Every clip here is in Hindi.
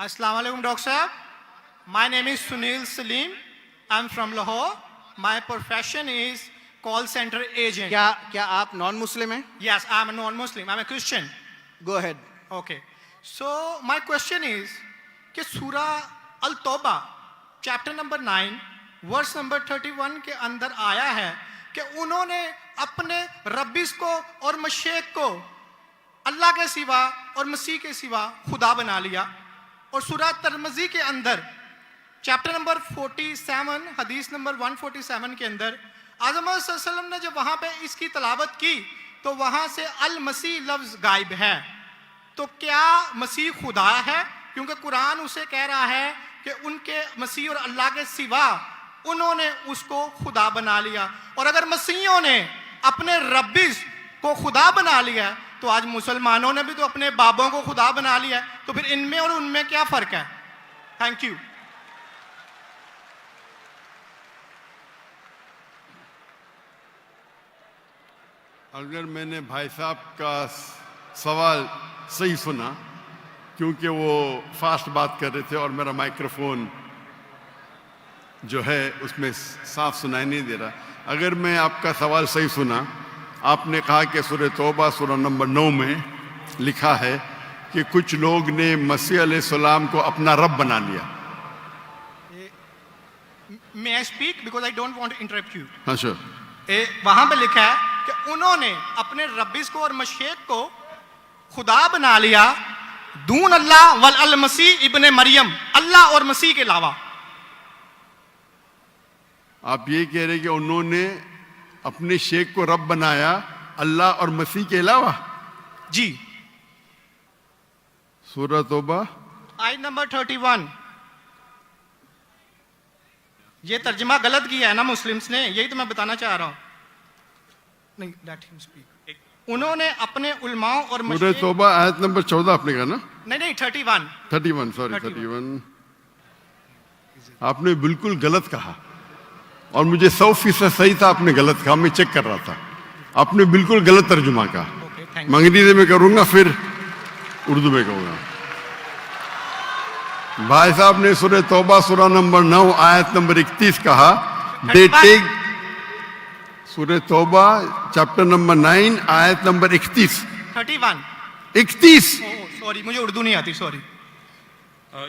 Assalamu alaikum, Dr. Sahab. My name is Sunil Salim. I'm from Lahore. My profession is call center agent. क्या आप नॉन मुस्लिम हैं? Yes, I'm a non-Muslim. I'm a Christian. Go ahead. Okay. So my question is कि सूरह अल-तौबा चैप्टर नंबर 9 वर्स नंबर 31 के अंदर आया है कि उन्होंने अपने रब्बिस को और मशेक को अल्लाह के सिवा और मसीह के सिवा खुदा बना लिया. और सूरह तिरमिज़ी के अंदर चैप्टर नंबर 47 हदीस नंबर 147 के अंदर आज़म सल्लल्लाहु अलैहि वसल्लम ने जब वहाँ पे इसकी तलावत की तो वहाँ से अल मसीह लफ्ज़ गायब है. तो क्या मसीह खुदा है? क्योंकि कुरान उसे कह रहा है कि उनके मसीह और अल्लाह के सिवा उन्होंने उसको खुदा बना लिया. और अगर मसीहों ने अपने रब्बिस को खुदा बना लिया है तो आज मुसलमानों ने भी तो अपने बाबों को खुदा बना लिया है. तो फिर इनमें और उनमें क्या फ़र्क है? Thank you. अगर मैंने भाई साहब का सवाल सही सुना, क्योंकि वो फास्ट बात कर रहे थे और मेरा माइक्रोफोन जो है उसमें साफ सुनाई नहीं दे रहा. अगर मैं आपका सवाल सही सुना, आपने कहा कि सूरह तौबा सूरह नंबर 9 में लिखा है कि कुछ लोग ने मसीह अलैहिस्सलाम को अपना रब बना लिया. May I speak because I don't want to interrupt you. हाँ sure. वहां पे लिखा है कि उन्होंने अपने रब्बिस को और मशेक को खुदा बना लिया दून अल्लाह वल अल मसीह इब्ने मरियम, अल्लाह और मसीह के अलावा. आप ये कह रहे कि उन्होंने अपने शेख को रब बनाया अल्लाह और मसीह के अलावा? जी. सूरह तौबा आयत नंबर 31. ये तर्जमा गलत किया है ना मुस्लिम्स ने, यही तो मैं बताना चाह रहा हूं. नहीं, let him speak. उन्होंने अपने उलमाओं और सूरह तौबा आयत नंबर 14 आपने कहा ना? नहीं 31. 31 सॉरी 31. आपने बिल्कुल गलत कहा और मुझे 100% सही था. आपने गलत कहा, मैं चेक कर रहा था. आपने बिल्कुल गलत तर्जुमा कहा. मैं अंग्रेजी में करूंगा फिर उर्दू में कहूंगा. भाई साहब ने सूरह तौबा सूरह नंबर 9 आयत नंबर 31 कहा. दे टेक सूरह तौबा चैप्टर नंबर 9 आयत नंबर 31. 31. सॉरी, मुझे उर्दू नहीं आती, सॉरी.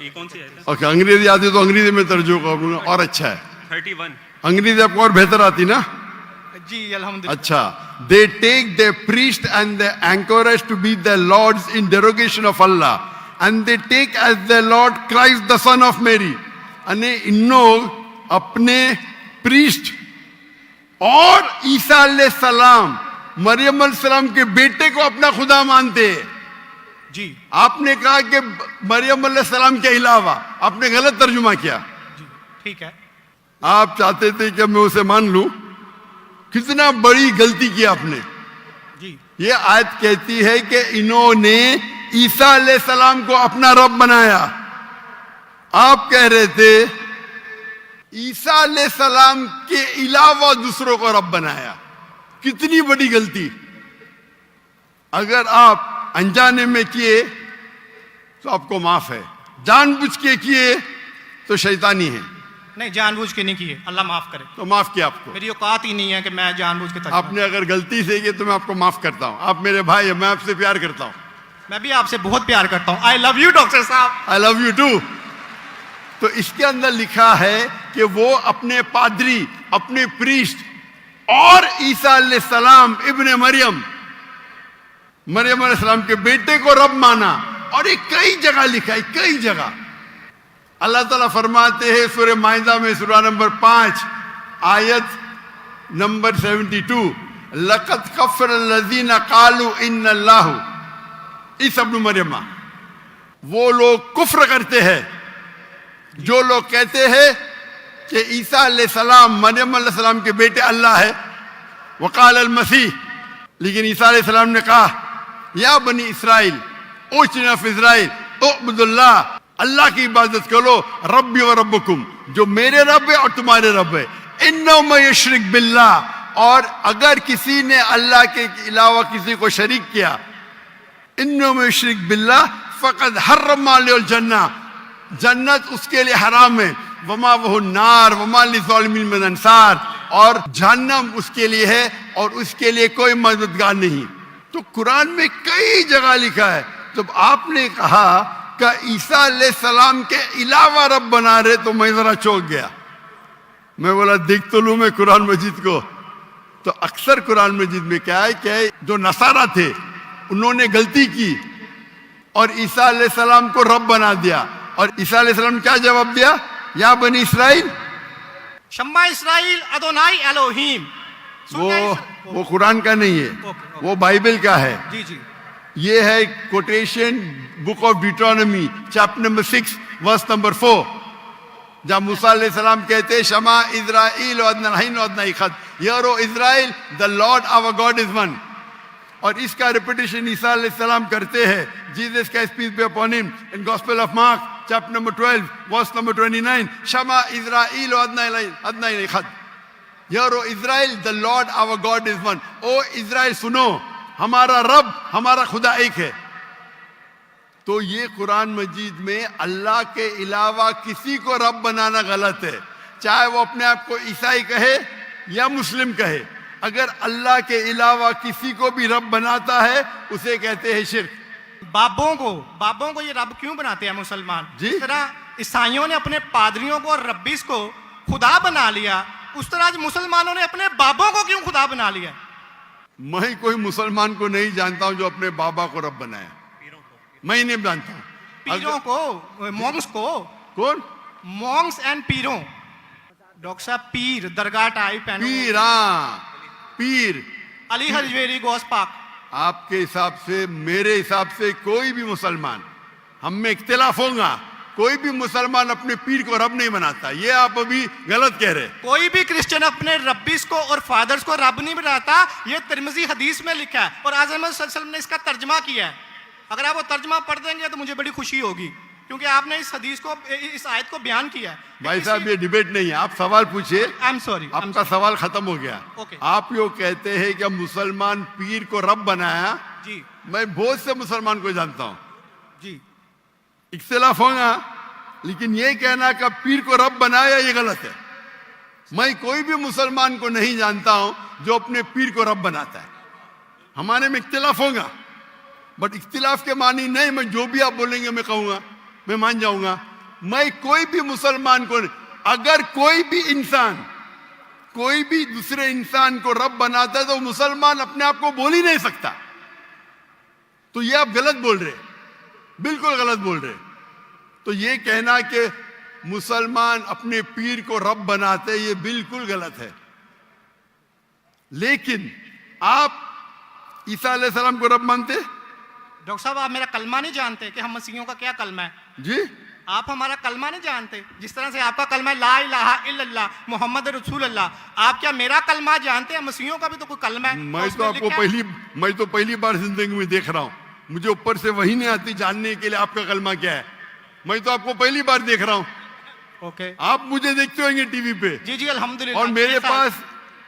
ये कौन सी है? ओके, अंग्रेजी आती तो अंग्रेजी में तर्जुमा करूंगा और अच्छा है. 31. अंग्रेजी आपको और बेहतर आती ना? जी अल्हम्दुलिल्लाह. अच्छा. They take their priest and the anchorage to be their lords in derogation of Allah, and they take as their Lord Christ the son of Mary. अने इन लोग अपने प्रीस्ट और ईसा अलैहिस्सलाम मरियम अलैहिस्सलाम के बेटे को अपना खुदा मानते हैं. जी आपने कहा कि मरियम अलैहिस्सलाम के अलावा. आपने गलत तर्जुमा किया. जी ठीक है. आप चाहते थे कि मैं उसे मान लूं. कितना बड़ी गलती की आपने. जी ये आयत कहती है कि इन्होंने ईसा अलैहिस्सलाम को अपना रब बनाया. आप कह रहे थे ईसा अलैहिस्सलाम के अलावा दूसरों को रब बनाया. कितनी बड़ी गलती. अगर आप अनजाने में किए तो आपको माफ है, जानबूझ के किए तो शैतानी है. नहीं, जानबूझ के नहीं किए, अल्लाह माफ करे. तो माफ किया आपको. मेरी औकात ही नहीं है कि मैं जानबूझ के आपने अगर गलती से किए तो मैं आपको माफ करता हूं. आप मेरे भाई हैं, मैं आपसे प्यार करता हूं. मैं भी आपसे बहुत प्यार करता हूं. आई लव यू डॉक्टर साहब. I love you too. तो इसके अंदर लिखा है कि वो अपने पादरी, अपने प्रीस्ट और ईसा अलैहिस्सलाम इब्ने मरियम, मरियम अलैहिस्सलाम के बेटे को रब माना. और ये कई जगह लिखा है, कई जगह. अल्लाह ताला फरमाते हैं सूरह माइदा में सूरह नंबर 5 आयत नंबर 72, लक़द कफ़र लज़ीना क़ालू इन्नल्लाहु ईसा इब्न मरियम. वो लोग कुफ्र करते हैं जो लोग कहते हैं कि ईसा अलैहिस्सलाम मरियम अलैहिस्सलाम के बेटे अल्लाह है. वक़ाल अल मसीह, लेकिन ईसा अलैहिस्सलाम ने कहा या बनी इसराइल ओ चिल्ड्रन ऑफ इज़राइल उअब्दुल्लाह, अल्लाह की इबादत करो. रब्बी व रब्बकुम, जो मेरे रब है और तुम्हारे रब है. इन्नहु मन युश्रिक बिल्लाह, और अगर किसी ने अल्लाह के अलावा किसी को शरीक किया, इन्नहु मन युश्रिक बिल्लाह फ़क़द हर्रम अलैहिल जन्नह, जन्नत उसके लिए हराम है, वमा वह नार वमा लिज़ालिमीन मिन अंसार, और जहन्नम उसके लिए है और उसके लिए कोई मददगार नहीं। तो कुरान में कई जगह लिखा है। जब आपने कहा कि ईसा अलैहिस्सलाम के अलावा रब बना रहे, तो मैं जरा चौंक गया। मैं बोला देख तो लूं मैं कुरान मजीद को। तो अक्सर कुरान मजीद में क्या है कि जो नसारा थे उन्होंने गलती की और ईसा अलैहिस्सलाम को रब बना दिया। और ईसा अलैहिस्सलाम क्या जवाब दिया? या बनी इसराइल, शम्मा इसराइल अदोनाई एलोहीम। वो कुरान का नहीं है, ओके। वो बाइबल का है। जी जी। ये है quotation book of Deuteronomy chapter number 6 verse number 4, जहां मूसा अलैहिस्सलाम कहते हैं शमा इज़राइल वअदनाहीन वअदनाईखद, hear O Israel the Lord our God is one. और इसका रिपीटेशन ईसा अलैहिस्सलाम करते हैं, जीसस का peace be upon him, in gospel of Mark chapter number 12 verse number 29, शमा इज़राइल वअदनाईखद, hear O Israel the Lord our God is one. ओ इज़राइल सुनो, हमारा रब, हमारा खुदा एक है। तो ये कुरान मजीद में अल्लाह के अलावा किसी को रब बनाना गलत है, चाहे वो अपने आप को ईसाई कहे या मुस्लिम कहे। अगर अल्लाह के अलावा किसी को भी रब बनाता है उसे कहते हैं शिर्क। बाबों को ये रब क्यों बनाते हैं मुसलमान? जी? जिस तरह ईसाइयों ने अपने पादरियों को और रब्बिस को खुदा बना लिया, उस तरह आज मुसलमानों ने अपने बाबों को क्यों खुदा बना लिया? मैं कोई मुसलमान को नहीं जानता हूं जो अपने बाबा को रब बनाया, मैं ही नहीं जानता हूं। पीरों को, मॉन्क्स को। कौन? Monks and पीरों। डॉक्टर साहब पीर दरगाह टाइप है। पीर, हाँ पीर। अली हजवेरी गौस पाक। आपके हिसाब से, मेरे हिसाब से कोई भी मुसलमान, हम में इख्तिलाफ होगा, कोई भी मुसलमान अपने पीर को रब नहीं बनाता। ये आप अभी गलत कह रहे हैं। कोई भी क्रिश्चियन अपने रब्बिस को और फादर्स को रब नहीं बनाता। ये तिरमिजी हदीस में लिखा है और आज़म सल्लल्लाहु अलैहि वसल्लम ने इसका तर्जमा किया है। अगर आप वो तर्जमा पढ़ देंगे तो मुझे बड़ी खुशी होगी, क्योंकि आपने इस हदीस को, इस आयत को बयान किया है। भाई साहब ये डिबेट नहीं है, आप सवाल पूछिए। आई एम सॉरी, आपका सवाल खत्म हो गया। ओके। आप यो कहते हैं कि मुसलमान पीर को रब बनाया। जी मैं बहुत से मुसलमान को जानता हूं, जी। इख्तिलाफ होगा, लेकिन ये कहना कि पीर को रब बनाया ये गलत है। मैं कोई भी मुसलमान को नहीं जानता हूं जो अपने पीर को रब बनाता है। हमारे में इख्तिलाफ होगा, बट इख्तिलाफ के मानी नहीं, मैं जो भी आप बोलेंगे मैं कहूंगा, मैं मान जाऊंगा। मैं कोई भी मुसलमान को, अगर कोई भी इंसान कोई भी दूसरे इंसान को रब बनाता है तो मुसलमान अपने आप को बोल ही नहीं सकता। तो ये आप गलत बोल रहे, बिल्कुल गलत बोल रहे। तो ये कहना कि मुसलमान अपने पीर को रब बनाते, ये बिल्कुल गलत है। लेकिन आप ईसा अलैहिस्सलाम को रब मानते? डॉक्टर साहब आप मेरा कलमा नहीं जानते कि हम मसीहियों का क्या कलमा है? जी, आप हमारा कलमा नहीं जानते। जिस तरह से आपका कलमा है ला इलाहा इल्लल्लाह मोहम्मद रसूल अल्लाह, आप क्या मेरा कलमा जानते हैं? मसीहियों का भी तो कोई कलमा है। मैं तो पहली बार जिंदगी में देख रहा हूं। मुझे ऊपर से वही नहीं आती जानने के लिए आपका कलमा क्या है। मैं तो आपको पहली बार देख रहा हूं। ओके। आप मुझे देखते होंगे टीवी पे। जी जी अल्हम्दुलिल्लाह। और मेरे पास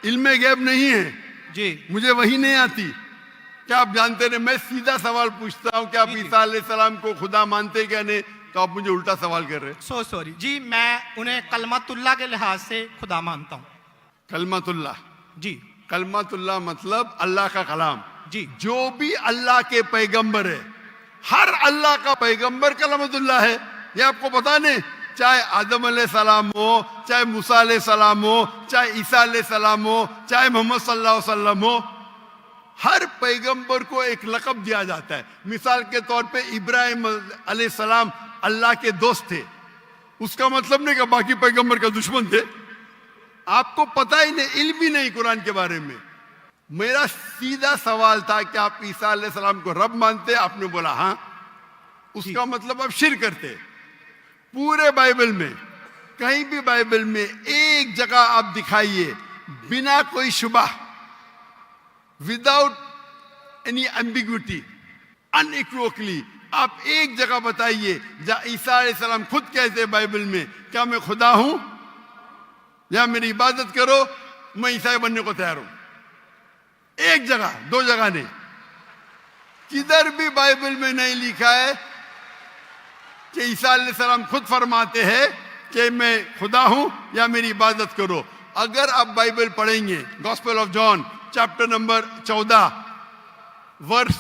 इल्मे गैब नहीं है जी, मुझे वही नहीं आती। क्या आप जानते नहीं? मैं सीधा सवाल पूछता हूं कि आप ईसा अलैहिस्सलाम को खुदा मानते क्या नहीं, तो आप मुझे उल्टा सवाल कर रहे हैं। सो सॉरी जी, मैं उन्हें कलमतुल्लाह के लिहाज से खुदा मानता हूँ। कलमतुल्लाह, जी कलमतुल्लाह मतलब अल्लाह का कलाम। जी जो भी अल्लाह के पैगंबर है, हर अल्लाह का पैगंबर कलमतुल्लाह है। ये आपको पता नहीं? चाहे आदम अलैहिस्सलाम हो, चाहे मूसा अलैहिस्सलाम हो, चाहे ईसा अलैहिस्सलाम हो, चाहे मोहम्मद सल्लल्लाहु अलैहि वसल्लम हो, हर पैगंबर को एक लक़ब दिया जाता है। मिसाल के तौर पे इब्राहिम अलैहिस्सलाम अल्लाह के दोस्त थे, उसका मतलब नहीं कि बाकी पैगंबर का दुश्मन थे। आपको पता ही नहीं, इल्म भी नहीं कुरान के बारे में। मेरा सीधा सवाल था कि आप ईसा अलैहिस्सलाम को रब मानते? आपने बोला हाँ। उसका मतलब आप शिर्क करते। पूरे बाइबल में, कहीं भी बाइबल में एक जगह आप दिखाइए बिना कोई शुबह, विदाउट एनी एम्बिग्विटी, अनइक्वोकली, आप एक जगह बताइए जहां ईसा अलैहिस्सलाम खुद कहते हैं बाइबल में क्या मैं खुदा हूं या मेरी इबादत करो, मैं ईसाई बनने को तैयार हूं। एक जगह, दो जगह नहीं, किधर भी बाइबल में नहीं लिखा है कि ईसा अलैहिस्सलाम खुद फरमाते हैं कि मैं खुदा हूं या मेरी इबादत करो। अगर आप बाइबल पढ़ेंगे, Gospel of John chapter number 14 verse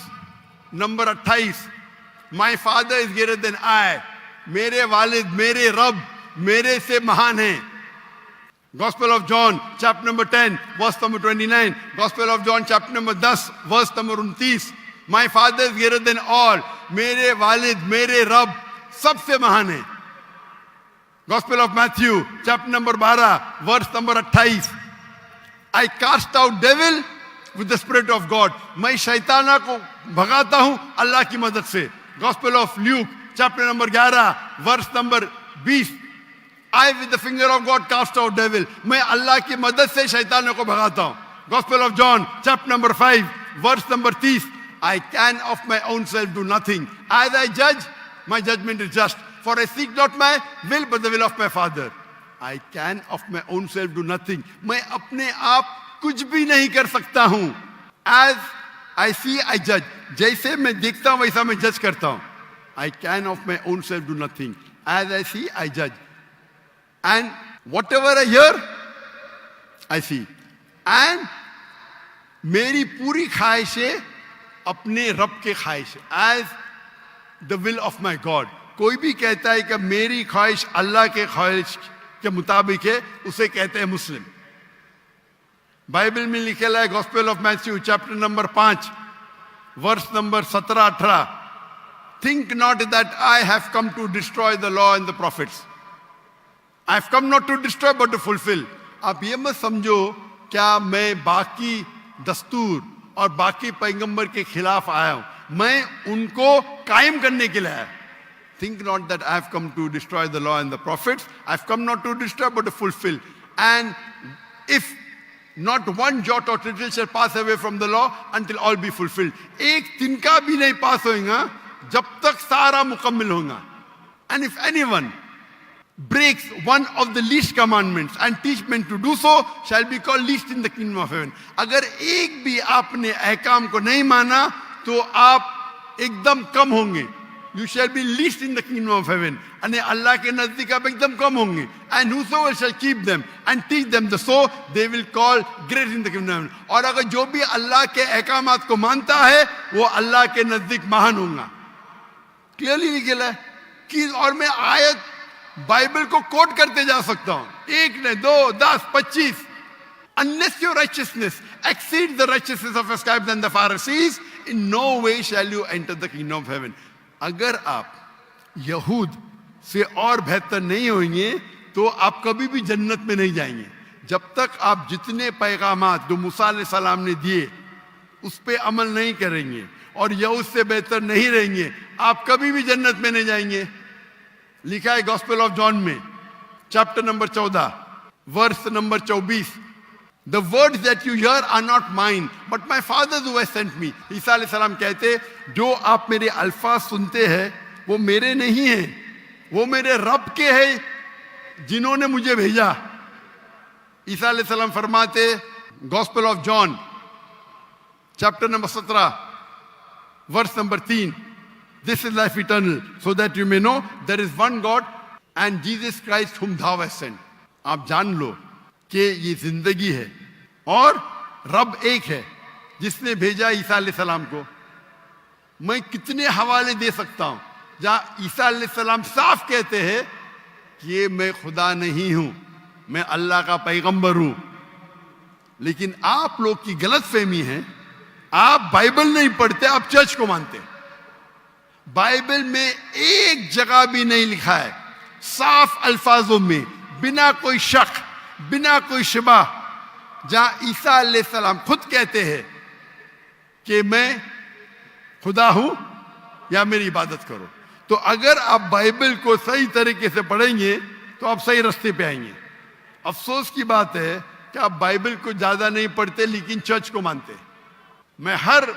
number 28, my father is greater than I, मेरे वालिद, मेरे रब मेरे से महान हैं। Gospel of John chapter number 10 verse number 29, Gospel of John chapter number 10 verse number 29, my father is greater than all, मेरे वालिद, मेरे रब सबसे महान है। Gospel of Matthew chapter number 12 verse number 28, I cast out devil with the spirit of God, मैं शैताना को भगाता हूं अल्लाह की मदद से। Gospel of Luke chapter number 11 verse number 20, I with the finger of God cast out devil, मैं अल्लाह की मदद से शैतानों को भगाता हूं। Gospel of John chapter number 5 verse number 30, I can of my own self do nothing, as I जज my judgment is just, for I seek not my will but the will of my father. I can of my own self do nothing, मैं अपने आप कुछ भी नहीं कर सकता हूं। एज आई सी आई जज, जैसे मैं देखता हूं वैसा मैं जज करता हूं। I can of my own self do nothing, as I see I जज, and whatever I hear I see, and मेरी पूरी ख्वाहिशें अपने रब के ख्वाहिश, as the will of my God. कोई भी कहता है कि मेरी ख्वाहिश अल्लाह के ख्वाहिश के मुताबिक है, उसे कहते हैं मुस्लिम। बाइबल में लिखेला है Gospel of Matthew chapter number 5 verse number 17-18, think not that I have come to destroy the law and the prophets, I have come not to destroy but to fulfil. आप ये मत समझो क्या मैं बाकी दस्तूर और बाकी पैगंबर के खिलाफ आया हूं, मैं उनको कायम करने के लिए आया। Think not that I have come to destroy the law and the prophets. I have come not to destroy but to fulfill. And if not one jot or tittle shall pass away from the law until all be fulfilled. एक तिनका भी नहीं पास होगा जब तक सारा मुकम्मल होगा. And if anyone breaks one of the least commandments and teach men to do so shall be called least in the kingdom of heaven. अगर एक भी आपने अहकाम को नहीं माना तो आप एकदम कम होंगे. You shall be least in the kingdom of heaven. and अल्लाह के नजदीक आप एकदम कम होंगे. And whosoever shall keep them and teach them the so they will call great in the kingdom of heaven. और अगर जो भी अल्लाह के अहकामात को मानता है वो अल्लाह के नजदीक महान होगा. क्लियरली लिखा है कि और मैं आयत बाइबल को कोट करते जा सकता हूं, एक ने 2, 10, 25. Unless your righteousness exceeds the righteousness of the scribes and the Pharisees, in no way shall you enter the kingdom of heaven. अगर आप यहूद से और बेहतर नहीं होंगे तो आप कभी भी जन्नत में नहीं जाएंगे. जब तक आप जितने पैगामात जो मूसा अलैहिस्सलाम ने दिए उस पे अमल नहीं करेंगे और यहूद से बेहतर नहीं रहेंगे, आप कभी भी जन्नत में नहीं जाएंगे. लिखा है गॉस्पेल ऑफ जॉन में chapter number 14 verse number 24, The words that you hear are not mine, but my Father who has sent me. ईसा अलैहिस्सलाम कहते जो आप मेरे अल्फाज सुनते हैं वो मेरे नहीं हैं, वो मेरे रब के हैं जिन्होंने मुझे भेजा. ईसा अलैहिस्सलाम फरमाते Gospel of John chapter number 17 verse number 3, This is life eternal, so that you may know there is one God and Jesus Christ whom thou hast sent. आप जान लो कि ये जिंदगी है और रब एक है जिसने भेजा ईसा अलैहिस्सलाम को. मैं कितने हवाले दे सकता हूं जहां ईसा अलैहिस्सलाम साफ कहते हैं कि ये मैं खुदा नहीं हूं, मैं अल्लाह का पैगंबर हूं. लेकिन आप लोग की गलत फहमी है, आप बाइबल नहीं पढ़ते, आप चर्च को मानते. बाइबल में एक जगह भी नहीं लिखा है साफ अल्फाजों में बिना कोई शक बिना कोई शिबा जहां ईसा अलैहिस्सलाम खुद कहते हैं कि मैं खुदा हूं या मेरी इबादत करो. तो अगर आप बाइबल को सही तरीके से पढ़ेंगे तो आप सही रास्ते पे आएंगे. अफसोस की बात है कि आप बाइबल को ज्यादा नहीं पढ़ते लेकिन चर्च को मानते. मैं हर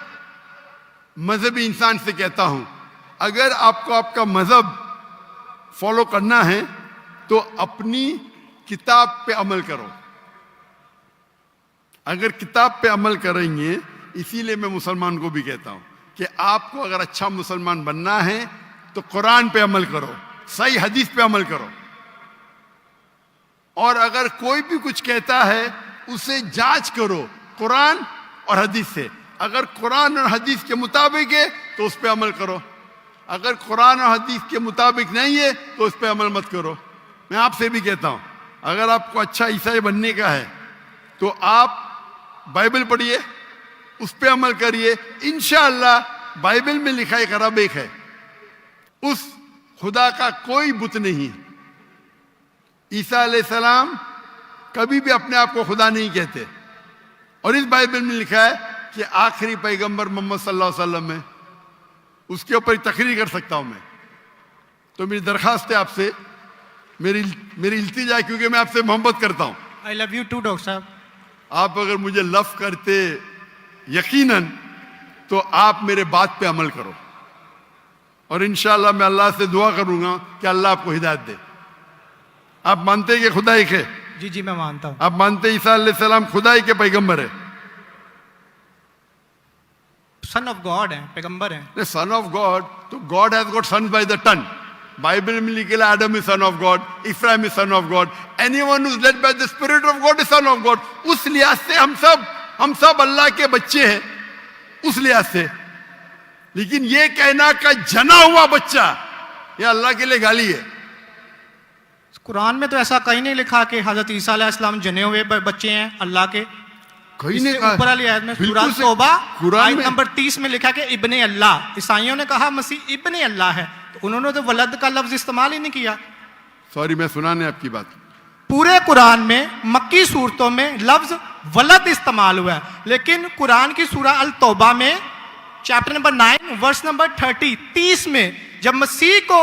मजहबी इंसान से कहता हूं अगर आपको आपका मजहब फॉलो करना है तो अपनी किताब पे अमल करो. अगर किताब पे अमल करेंगे, इसीलिए मैं मुसलमान को भी कहता हूं कि आपको अगर अच्छा मुसलमान बनना है तो कुरान पे अमल करो. सही हदीस पे अमल करो। और अगर कोई भी कुछ कहता है उसे जांच करो कुरान और हदीस से। अगर कुरान और हदीस के मुताबिक है तो उस पर अमल करो, अगर कुरान और हदीस के मुताबिक नहीं है तो उस पर अमल मत करो। मैं आपसे भी कहता हूं, अगर आपको अच्छा ईसाई बनने का है तो आप बाइबल पढ़िए, उस पर अमल करिए। इंशाअल्लाह बाइबल में लिखा एक रब एक है, उस खुदा का कोई बुत नहीं है। ईसा अलैहिस्सलाम कभी भी अपने आप को खुदा नहीं कहते, और इस बाइबल में लिखा है कि आखिरी पैगंबर मोहम्मद सल्लल्लाहु अलैहि वसल्लम है। उसके ऊपर तकरीर कर सकता हूं मैं। तो मेरी दरखास्त है आपसे, मेरी इल्तिजा है, क्योंकि मैं आपसे मोहब्बत करता हूं। I love you too doctor साहब। आप अगर मुझे लव करते यकीनन तो आप मेरे बात पे अमल करो, और इंशाअल्लाह मैं अल्लाह से दुआ करूंगा कि अल्लाह आपको हिदायत दे। आप मानते हैं कि खुदा एक है? जी जी मैं मानता हूं। आप मानते हैं ईसा अलैहिस्सलाम खुदाई के पैगंबर है? सन ऑफ गॉड है, पैगंबर है। सन ऑफ गॉड, तो God has got sons by the ton. Bible में लिखा Adam is son of God, Ephraim is son of God, anyone who is led by the spirit of God is son of God. उस लिहाज से हम सब अल्लाह के बच्चे हैं, उस लिहाज से। लेकिन ये कहना का जना हुआ बच्चा, ये अल्लाह के लिए गाली है। कुरान में तो ऐसा कहीं नहीं लिखा कि हजरत ईसा अलैहिस्सलाम जने हुए बच्चे हैं अल्लाह के। कहीं नहीं इससे ऊपर वाली आयत में सूरह तौबा आयत नंबर 30 में लिखा कि इब्ने अल्लाह। ईसाइयों ने कहा मसीह इब्ने अल्लाह है, तो उन्होंने तो वलद का लफ्ज इस्तेमाल ही नहीं किया। सॉरी, मैं सुनाने आपकी बात। पूरे कुरान में मक्की सूरतों में लफ्ज वलद इस्तेमाल हुआ है, लेकिन कुरान की सूरह अल तौबा में चैप्टर नंबर 9 वर्स नंबर 30 में जब मसीह को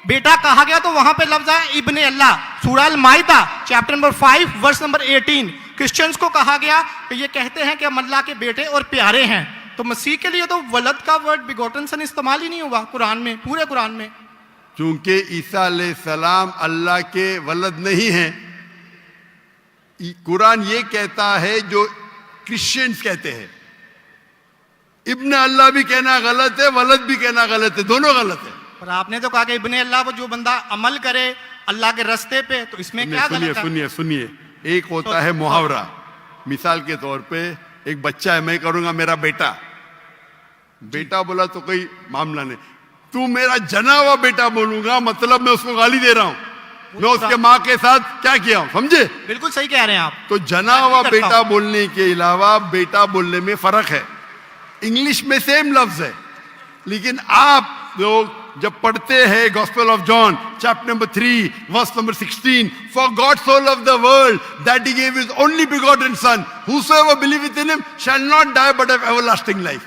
बेटा कहा गया तो वहां पे लफ्ज आया इब्ने अल्लाह। सूरह अल माइदा chapter number 5 verse number 18 Christians को कहा गया कि ये कहते हैं कि हम अल्लाह के बेटे और प्यारे हैं। तो मसीह के लिए तो वलद का वर्ड बिगोटन सन इस्तेमाल ही नहीं हुआ कुरान में, पूरे कुरान में। चूंकि ईसा अलैहिस्सलाम अल्लाह के वलद नहीं है, कुरान ये कहता है जो क्रिश्चियंस कहते हैं। इब्न अल्लाह भी कहना गलत है, वलद भी कहना गलत है, दोनों गलत है। और आपने तो कहा कि इब्ने अल्लाह वो जो बंदा अमल करे अल्लाह के रास्ते पे, तो इसमें क्या गलत है? सुनिए, एक होता है मुहावरा। मिसाल के तौर पे एक बच्चा है, मैं करूंगा मेरा बेटा, बेटा बोला तो कोई मामला नहीं। तू मेरा जना हुआ बेटा बोलूंगा मतलब मैं उसको गाली दे रहा हूं, मैं उसके माँ के साथ क्या किया हूं, समझे? बिल्कुल सही कह रहे हैं आप। तो जना हुआ बेटा बोलने के अलावा बेटा बोलने में फर्क है। इंग्लिश में सेम लफ्ज है, लेकिन आप लोग जब पढ़ते हैं gospel of John chapter number 3 verse number 16, for God so loved the world that he gave his only begotten son whosoever believeth in him shall not die but have everlasting life।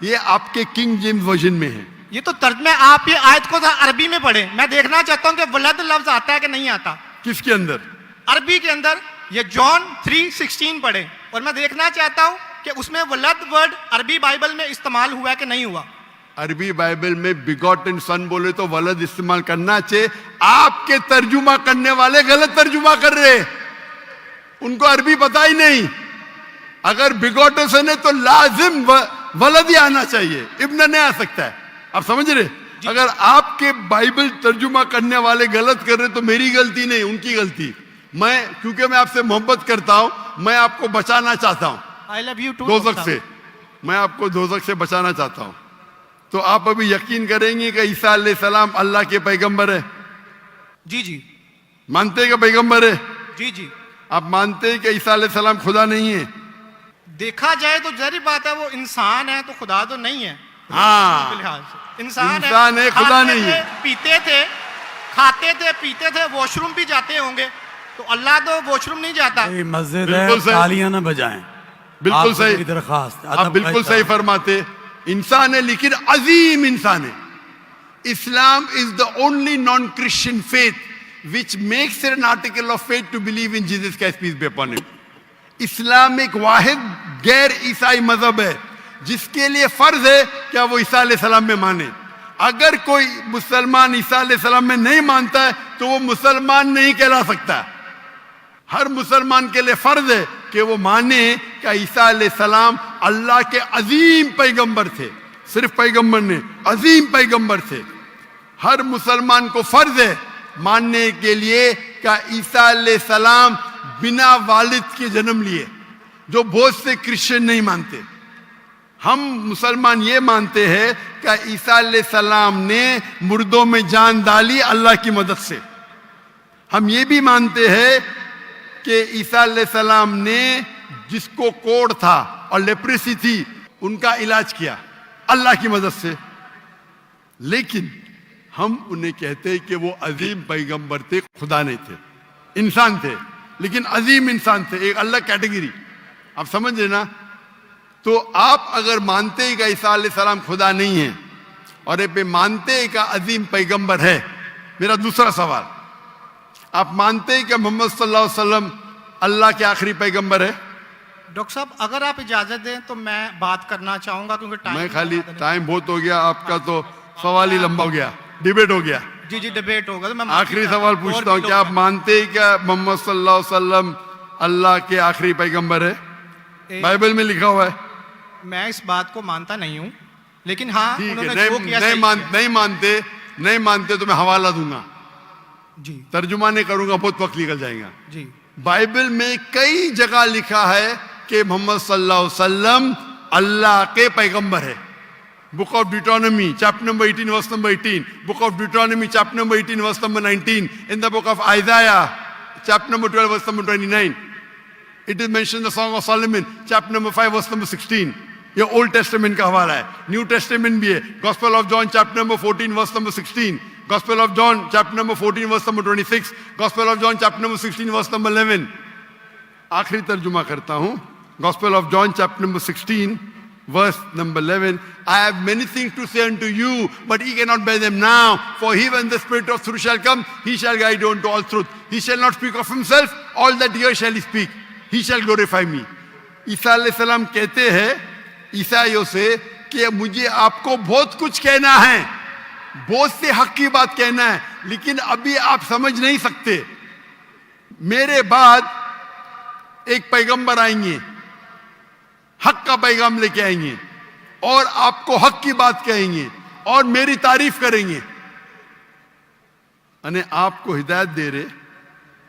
ये आपके किंग जेम्स वर्जन में है। ये तो तर्जमे आप ये आयत को अरबी में पढ़े। मैं देखना चाहता हूं कि वलद लफ्ज आता है कि नहीं आता। किसके अंदर? अरबी के अंदर। ये जॉन 3:16 पढ़े, और मैं देखना चाहता हूं कि उसमें वलद वर्ड अरबी बाइबल में इस्तेमाल हुआ है कि नहीं हुआ। अरबी बाइबल में बिगॉटन सन बोले तो वलद इस्तेमाल करना चाहिए। आपके तर्जुमा करने वाले गलत तर्जुमा कर रहे, उनको अरबी पता ही नहीं। अगर बिगॉटन सन है तो लाजिम वलद ही आना चाहिए, इब्न नहीं आ सकता है। आप समझ रहे? अगर आपके बाइबल तर्जुमा करने वाले गलत कर रहे तो मेरी गलती नहीं, उनकी गलती। मैं क्योंकि मैं आपसे मोहब्बत करता हूं, मैं आपको बचाना चाहता हूं आई लव यू टू दोजख से। मैं आपको दोजख से बचाना चाहता हूं। तो आप अभी यकीन करेंगे कि ईसा अलैहिस्सलाम अल्लाह के पैगंबर है? जी जी मानते हैं कि पैगंबर है? जी जी। आप मानते हैं कि ईसा अलैहिस्सलाम खुदा नहीं है? देखा जाए तो जरी बात है, वो इंसान है तो खुदा तो नहीं है। हाँ, फिलहाल से इंसान है, खुदा नहीं है। पीते थे, खाते थे, पीते थे, वॉशरूम भी जाते होंगे, तो अल्लाह तो वॉशरूम नहीं जाता। मस्जिद है, तालियां ना बजाएं। बिल्कुल सही दरखास्त, आप बिल्कुल सही फरमाते। इंसान है लेकिन अजीम इंसान है। Islam is the only non Christian faith which makes it an article of faith to believe in Jesus Christ, peace be upon him। इस्लाम एक वाहिद गैर ईसाई मजहब है जिसके लिए फर्ज है क्या वो ईसा अलैहिस्सलाम में माने। अगर कोई मुसलमान ईसा अलैहिस्सलाम में नहीं मानता है तो वो मुसलमान नहीं कहला सकता। हर मुसलमान के लिए फर्ज है कि वो माने कि ईसा अलैहिस्सलाम अल्लाह के अजीम पैगंबर थे। सिर्फ पैगंबर नहीं, अजीम पैगंबर थे। हर मुसलमान को फर्ज है मानने के लिए कि ईसा अलैहिस्सलाम बिना वालिद के जन्म लिए, जो बहुत से क्रिश्चियन नहीं मानते। हम मुसलमान ये मानते हैं कि ईसा अलैहिस्सलाम ने मुर्दों में जान डाली अल्लाह की मदद से। हम ये भी मानते हैं कि ईसा अलैहिस्सलाम ने जिसको कोढ़ था और लेप्रेसी थी उनका इलाज किया अल्लाह की मदद से। लेकिन हम उन्हें कहते हैं कि वो अजीम पैगंबर थे, खुदा नहीं थे, इंसान थे, लेकिन अजीम इंसान थे, एक अलग कैटेगरी। आप समझ रहे ना? तो आप अगर मानते हैं कि ईसा अलैहिस्सलाम खुदा नहीं है और ये मानते हैं कि अजीम पैगंबर है, मेरा दूसरा सवाल, आप मानते हैं कि मोहम्मद सल्लल्लाहु अलैहि वसल्लम अल्लाह के आखिरी पैगंबर है? डॉक्टर साहब अगर आप इजाजत दें तो मैं बात करना चाहूंगा, क्योंकि मैं खाली टाइम बहुत हो गया, आपका तो सवाल ही लंबा हो गया, डिबेट हो गया। जी जी डिबेट होगा, तो मैं आखिरी सवाल पूछता हूँ, क्या आप मानते हैं क्या मोहम्मद सल्लल्लाहु अलैहि वसल्लम अल्लाह के आखिरी पैगंबर है? बाइबल में लिखा हुआ है। मैं इस बात को मानता नहीं हूँ, लेकिन हाँ ठीक है, उन्होंने जो किया सही नहीं मानते तो मैं हवाला दूंगा, किया। जी तर्जुमा नहीं करूंगा, बहुत वक्त निकल जाएगा। जी बाइबल में कई जगह लिखा है कि मोहम्मद सल्लल्लाहु अलैहि वसल्लम अल्लाह के पैगंबर है। Book of Deuteronomy chapter number 18 verse number 18, book of Deuteronomy chapter number 18 verse number 19, in the book of Isaiah chapter number 12 verse number 29, it is mention the Song of Solomon chapter number 5 verse number 16। ये ओल्ड टेस्टामेंट का हवाला है, न्यू टेस्टामेंट भी है। Gospel of John chapter number 14 verse number 16, Gospel of John chapter number 14 verse number 26, Gospel of John chapter number 16 verse number 11। आखिरी तर्जुमा करता हूं, gospel of John chapter number 16 verse number 11, I have many things to say unto you, but ye cannot bear them now. For he, when the Spirit of truth shall come, he shall guide you unto all truth. He shall not speak of himself, all that here shall he speak. He shall glorify me. ईसा अलैहिस्सलाम कहते हैं ईसाइयों से कि मुझे आपको बहुत कुछ कहना है, बहुत से हक की बात कहना है, लेकिन अभी आप समझ नहीं सकते। मेरे बाद एक पैगंबर आएंगे, हक का पैगाम लेके आएंगे और आपको हक की बात कहेंगे और मेरी तारीफ करेंगे, अने आपको हिदायत दे रहे।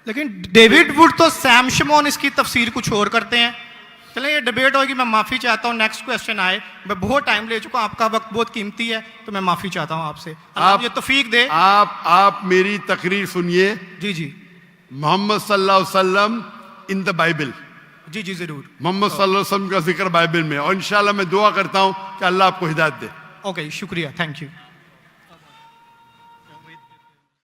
लेकिन डेविड वुड तो सैम शमोन इसकी तफसीर कुछ और करते हैं। चलें ये डिबेट होगी, मैं माफ़ी चाहता हूँ। नेक्स्ट क्वेश्चन आए, मैं बहुत टाइम ले चुका हूँ, आपका वक्त बहुत कीमती है, तो मैं माफ़ी चाहता हूँ आपसे। आप ये तौफीक दे। आप मेरी तकरीर सुनिए। जी जी मोहम्मद सल्लल्लाहु अलैहि वसल्लम इन द बाइबल, जी जी जरूर। मोहम्मद सल्लल्लाहु अलैहि वसल्लम का जिक्र बाइबल में, और इंशाल्लाह मैं दुआ करता हूं कि अल्लाह आपको हिदायत दे। ओके शुक्रिया, थैंक यू।